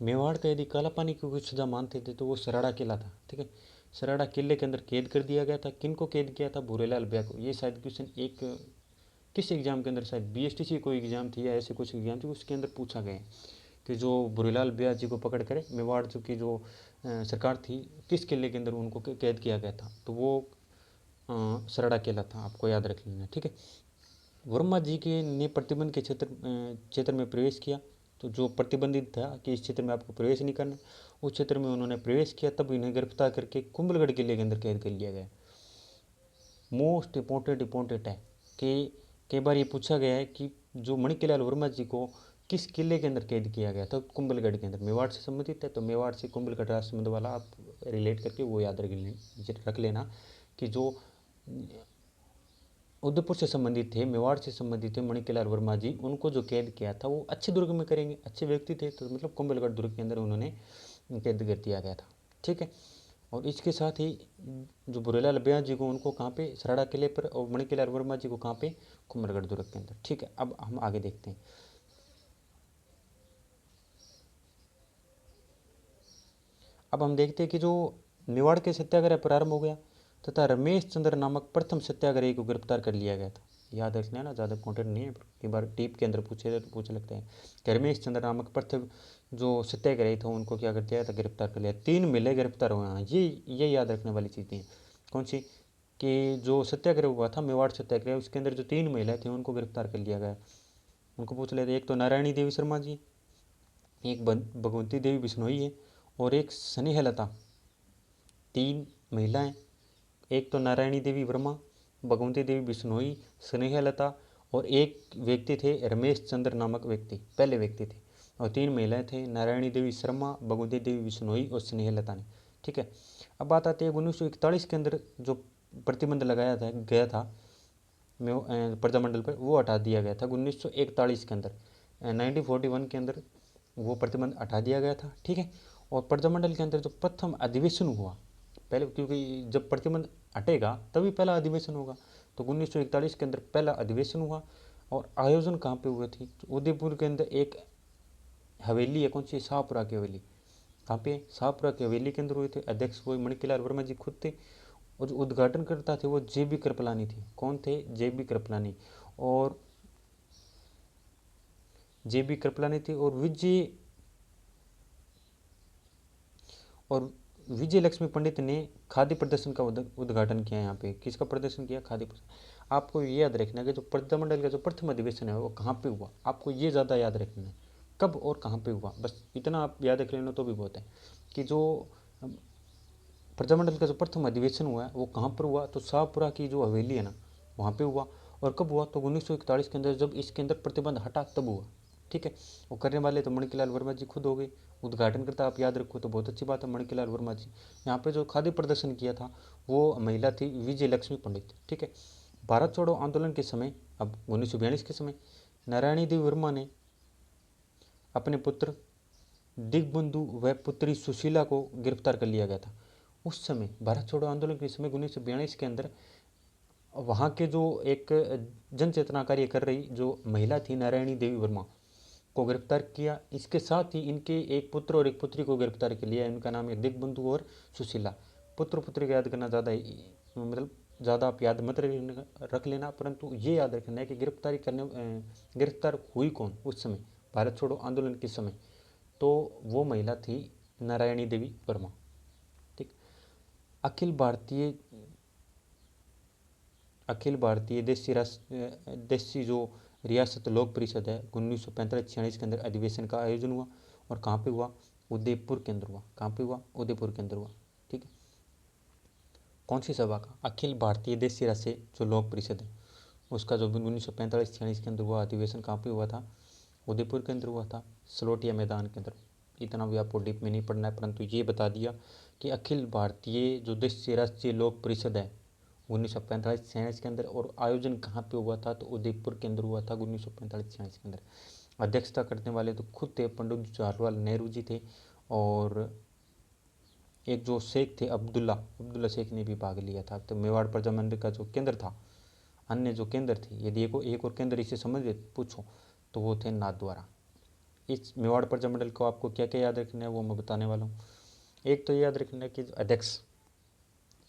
मेवाड़ का यदि काला पानी की कोई सजा मानते थे तो वो सराड़ा किला था, ठीक है। सराड़ा किले के अंदर कैद कर दिया गया था। किन को कैद किया था? भूरेलाल व्यास को। ये शायद क्वेश्चन एक किस एग्जाम के अंदर, शायद बीएसटीसी कोई एग्जाम थी या ऐसे कुछ एग्जाम थी, उसके अंदर पूछा गया कि जो भूरेलाल व्यास जी को पकड़ कर मेवाड़ की जो सरकार थी किस किले के अंदर उनको कैद किया गया था, तो वो सराड़ा किला था, आपको याद रख लेना, ठीक है। वर्मा जी के ने प्रतिबंध के क्षेत्र में प्रवेश किया, तो जो प्रतिबंधित था कि इस क्षेत्र में आपको प्रवेश नहीं करना, उस क्षेत्र में उन्होंने प्रवेश किया, तब इन्हें गिरफ्तार करके कुंभलगढ़ किले के अंदर कैद कर लिया गया। मोस्ट इम्पोर्टेंट है कि कई बार ये पूछा गया है कि जो मणिकलाल वर्मा जी को किस किले के अंदर कैद किया गया था? कुंभलगढ़ के अंदर। मेवाड़ से संबंधित है तो मेवाड़ से कुंभलगढ़ राजसमंद वाला आप रिलेट करके वो याद रख लेना कि जो उदयपुर से संबंधित थे, मेवाड़ से संबंधित थे मणिकलाल वर्मा जी, उनको जो कैद किया था वो अच्छे दुर्ग में करेंगे, अच्छे व्यक्ति थे, तो मतलब कुंभलगढ़ दुर्ग के अंदर उन्होंने कैद कर दिया गया था, ठीक है। और इसके साथ ही जो भूरेलाल व्यास जी को उनको कहाँ पे? सराड़ा किले पर, और मणिकलाल वर्मा जी को कहाँ पे? कुंभलगढ़ दुर्ग के अंदर, ठीक है। अब हम आगे देखते हैं। अब हम देखते हैं कि जो मेवाड़ के सत्याग्रह प्रारंभ हो गया तथा रमेश चंद्र नामक प्रथम सत्याग्रही को गिरफ्तार कर लिया गया था। याद रखना है ना, ज़्यादा इंपॉर्टेंट नहीं है, कई बार टीप के अंदर पूछे लगते हैं कि रमेश चंद्र नामक प्रथम जो सत्याग्रही था उनको क्या कर दिया था? गिरफ्तार कर लिया। 3 महिलाएं गिरफ्तार हुए हैं, ये याद रखने वाली चीज़ें हैं। कौन सी? कि जो सत्याग्रह हुआ था मेवाड़ सत्याग्रह, उसके अंदर जो 3 महिलाएं थी उनको गिरफ्तार कर लिया गया। उनको पूछ लेते, एक तो नारायणी देवी शर्मा जी, एक भगवंती देवी बिश्नोई है, और एक स्नेहलता। 3 महिलाएं, एक तो नारायणी देवी वर्मा, भगवंती देवी बिश्नोई, स्नेहलता, और एक व्यक्ति थे रमेश चंद्र नामक व्यक्ति, पहले व्यक्ति थे। और 3 महिलाएं थे, नारायणी देवी शर्मा, भगवंती देवी बिश्नोई और स्नेहलता ने, ठीक है। अब बात आती है 1941 के अंदर जो प्रतिबंध लगाया था गया था प्रजामंडल पर, वो हटा दिया गया था 1941 के अंदर। 1941 के अंदर वो प्रतिबंध हटा दिया गया था, ठीक है। और प्रजामंडल के अंदर जो प्रथम अधिवेशन हुआ, पहले, क्योंकि जब प्रतिबंध हटेगा तभी पहला अधिवेशन होगा, तो 1941 के अंदर पहला अधिवेशन हुआ। और आयोजन कहाँ पे हुए थे? तो उदयपुर के अंदर एक हवेली है, कौन सी? शाहपुरा की हवेली। कहाँ पे? शाहपुरा की हवेली के अंदर हुए थे। अध्यक्ष वो मणिकलाल वर्मा जी खुद थे, और जो उद्घाटनकर्ता थे वो JB कृपलानी थे। कौन थे? JB कृपलानी। और JB कृपलानी थे, और विजय लक्ष्मी पंडित ने खाद्य प्रदर्शन का उद्घाटन किया। यहाँ पे किसका प्रदर्शन किया? खाद्य प्रदर्शन। आपको ये याद रखना है कि जो प्रजामंडल का जो प्रथम अधिवेशन है वो कहाँ पे हुआ, आपको ये ज़्यादा याद रखना है, कब और कहाँ पे हुआ, बस इतना आप याद रख लेना तो भी बहुत है। कि जो प्रजामंडल का जो प्रथम अधिवेशन हुआ है वो कहाँ पर हुआ? तो शाहपुरा की जो हवेली है ना, वहाँ पे हुआ। और कब हुआ? तो 1941 के अंदर, जब इसके अंदर प्रतिबंध हटा तब हुआ, ठीक है। वो करने वाले तो मणिकलाल वर्मा जी खुद हो गए, उद्घाटनकर्ता आप याद रखो तो बहुत अच्छी बात है, मणिकलाल वर्मा जी। यहाँ पे जो खाद्य प्रदर्शन किया था वो महिला थी विजय लक्ष्मी पंडित, ठीक है। भारत छोड़ो आंदोलन के समय, अब 1942 के समय, नारायणी देवी वर्मा ने अपने पुत्र दिग्बंधु व पुत्री सुशीला को गिरफ्तार कर लिया गया था। उस समय भारत छोड़ो आंदोलन के समय 1942 के अंदर वहाँ के जो एक जन चेतना कार्य कर रही जो महिला थी नारायणी देवी वर्मा को गिरफ्तार किया। इसके साथ ही इनके एक पुत्र और एक पुत्री को गिरफ्तार कर लिया। इनका नाम है दिग्बंधु और सुशीला। पुत्र पुत्री को याद करना ज़्यादा, मतलब ज़्यादा आप याद मत रख लेना, परंतु ये याद रखना है कि गिरफ्तार हुई कौन उस समय भारत छोड़ो आंदोलन के समय? तो वो महिला थी नारायणी देवी वर्मा, ठीक। अखिल भारतीय देशी जो रियासत लोक परिषद है 1945-46 के अंदर अधिवेशन का आयोजन हुआ। और कहाँ पे हुआ? उदयपुर के अंदर हुआ। कहाँ पे हुआ? उदयपुर के अंदर हुआ, ठीक है। कौन सी सभा का? अखिल भारतीय देशी राज्य जो लोक परिषद है उसका जो 1945-46 के अंदर हुआ अधिवेशन कहाँ पे हुआ था? उदयपुर के अंदर हुआ था, सलोटिया मैदान के अंदर। इतना भी आपको डीप में नहीं पढ़ना है, परंतु ये बता दिया कि अखिल भारतीय जो देशी राष्ट्रीय लोक परिषद है 1945-46 के अंदर, और आयोजन कहाँ पे हुआ था? तो उदयपुर के अंदर हुआ था 1945-46 के अंदर। अध्यक्षता करने वाले तो खुद थे पंडित जवाहरलाल नेहरू जी थे, और एक जो शेख थे अब्दुल्ला शेख ने भी भाग लिया था। तो मेवाड़ प्रजामंडल का जो केंद्र था, अन्य जो केंद्र थे, यदि एक और केंद्र इसे समझ पूछो तो वो थे नाथद्वारा। इस मेवाड़ प्रजामंडल को आपको क्या क्या याद रखना है वो मैं बताने वाला हूँ। एक तो याद रखना है कि अध्यक्ष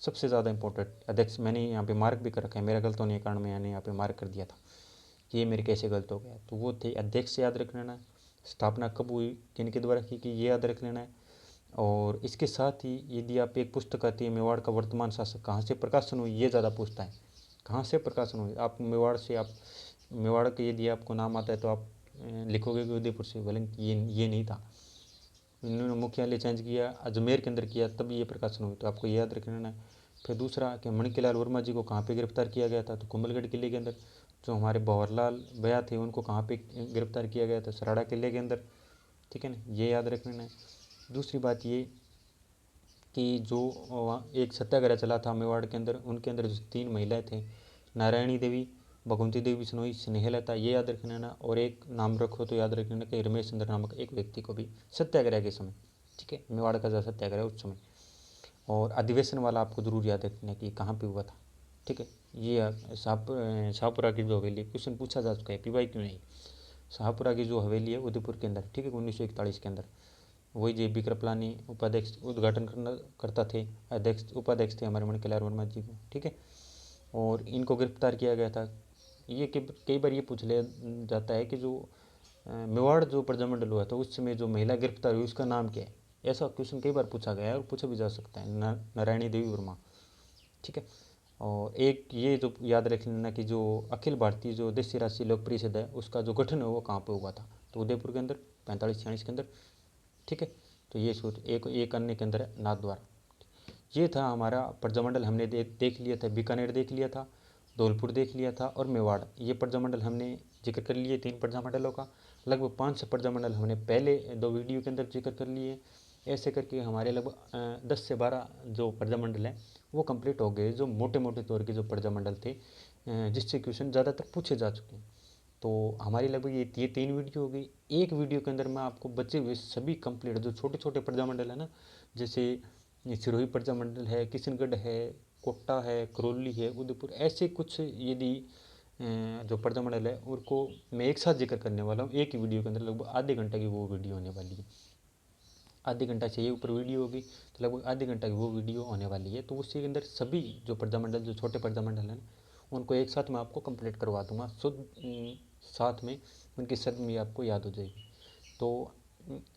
सबसे ज़्यादा इंपॉर्टेंट अध्यक्ष, मैंने यहाँ पे मार्क भी कर रखा है, मेरा गलत होने के कारण मैंने यहाँ पे मार्क कर दिया था कि ये मेरे कैसे गलत हो गया। तो वो थे अध्यक्ष, याद रख लेना है। स्थापना कब हुई, किन के द्वारा की, ये याद रख लेना है। और इसके साथ ही यदि आप एक पुस्तक आती है मेवाड़ का वर्तमान शासक कहाँ से प्रकाशन हुई, ये ज़्यादा पूछता है, कहाँ से प्रकाशन हुई। आप मेवाड़ से, आप मेवाड़ के यदि आपको नाम आता है तो आप लिखोगे कि उदयपुर से, भले ये नहीं था, इन्होंने मुख्यालय चेंज किया, अजमेर के अंदर किया, तब ये प्रकाशन हुई, तो आपको याद रखना है। फिर दूसरा कि मणिकलाल वर्मा जी को कहाँ पे गिरफ्तार किया गया था? तो कुंभलगढ़ किले के अंदर। जो हमारे भंवरलाल भैया थे उनको कहाँ पे गिरफ्तार किया गया था? सराड़ा किले के अंदर। ठीक है ना, ये याद रखना है। दूसरी बात ये कि जो एक सत्याग्रह चला था मेवाड़ के अंदर, उनके अंदर जो 3 महिलाएं थे, नारायणी देवी, भगवंती देवी बिश्नोई, स्नेहलता, ये याद रखना। और एक नाम रखो तो याद रखना कि रमेश चंद्र नामक एक व्यक्ति को भी सत्याग्रह के समय, ठीक है, मेवाड़ का जो सत्याग्रह उस समय। और अधिवेशन वाला आपको जरूर याद रखना कि कहाँ पे हुआ था। ठीक है, ये शाहपुरा की जो हवेली, क्वेश्चन पूछा जा चुका है, पीवाई क्यों नहीं। शाहपुरा की जो हवेली है उदयपुर के अंदर, ठीक है, 1941 के अंदर। वही जे बी कृपलानी उपाध्यक्ष उद्घाटन करता थे, अध्यक्ष उपाध्यक्ष थे हमारे मणिकलाल वर्मा जी को, ठीक है। और इनको गिरफ्तार किया गया था। ये कई बार ये पूछ लिया जाता है कि जो मेवाड़ जो प्रजामंडल हुआ था उस समय जो महिला गिरफ्तार हुई उसका नाम क्या है? ऐसा क्वेश्चन कई बार पूछा गया है और पूछा भी जा सकता है। नारायणी देवी वर्मा, ठीक है। और एक ये जो याद रख लेना कि जो अखिल भारतीय जो देशी राष्ट्रीय लोक परिषद है उसका जो गठन है वो कहाँ पे हुआ था? तो उदयपुर के अंदर 45-46 के अंदर, ठीक है। तो ये सूत्र एक अन्य के अंदर है नाथद्वारा। ये था हमारा प्रजामंडल, हमने देख लिया था, बीकानेर देख लिया था, धौलपुर देख लिया था, और मेवाड़, ये प्रजामंडल हमने जिक्र कर लिए 3 प्रजामंडलों का। लगभग 5 प्रजामंडल हमने पहले 2 वीडियो के अंदर जिक्र कर लिए। ऐसे करके हमारे लगभग 10 से 12 जो प्रजामंडल हैं वो कंप्लीट हो गए, जो मोटे मोटे तौर के जो प्रजामंडल थे जिससे क्वेश्चन ज़्यादातर पूछे जा चुके हैं। तो हमारी लगभग ये 3 वीडियो हो गई। एक वीडियो के अंदर मैं आपको बचे हुए सभी कंप्लीट जो छोटे छोटे प्रजामंडल है ना, जैसे सिरोही प्रजामंडल है, किशनगढ़ है, कोटा है, करौली है, उदयपुर, ऐसे कुछ यदि जो प्रजामंडल है उनको मैं एक साथ जिक्र करने वाला हूँ एक ही वीडियो के अंदर। लगभग आधे घंटे की वो वीडियो होने वाली है, आधे घंटा से ये ऊपर वीडियो होगी तो लगभग आधे घंटा की वो वीडियो होने वाली है। तो उसी के अंदर सभी जो प्रजामंडल जो छोटे प्रजामंडल हैं उनको एक साथ मैं आपको कंप्लीट करवा दूंगा, शुद्ध साथ में उनकी शर्त भी आपको याद हो जाएगी। तो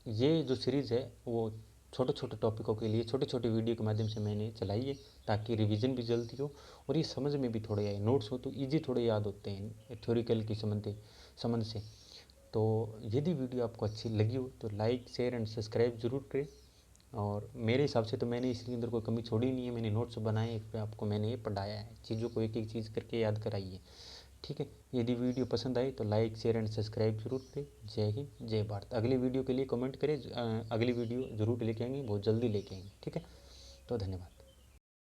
ये जो सीरीज़ है वो छोटे छोटे टॉपिकों के लिए छोटे छोटे वीडियो के माध्यम से मैंने चलाई है, ताकि रिवीजन भी जल्दी हो और ये समझ में भी थोड़े आए। नोट्स हो तो ईजी थोड़े याद होते हैं थ्योरिकल की संबंध से। तो यदि वीडियो आपको अच्छी लगी हो तो लाइक शेयर एंड सब्सक्राइब जरूर करें। और मेरे हिसाब से तो मैंने इसके अंदर कोई कमी छोड़ी नहीं है, मैंने नोट्स बनाए पे आपको मैंने ये पढ़ाया है, चीज़ों को एक एक चीज़ करके याद कराई है। ठीक है, यदि वीडियो पसंद आई तो लाइक शेयर एंड सब्सक्राइब जरूर करें। जय हिंद जय भारत। अगली वीडियो के लिए कमेंट करें, अगली वीडियो जरूर लेके आएंगे, बहुत जल्दी लेके आएंगे। ठीक है, तो धन्यवाद।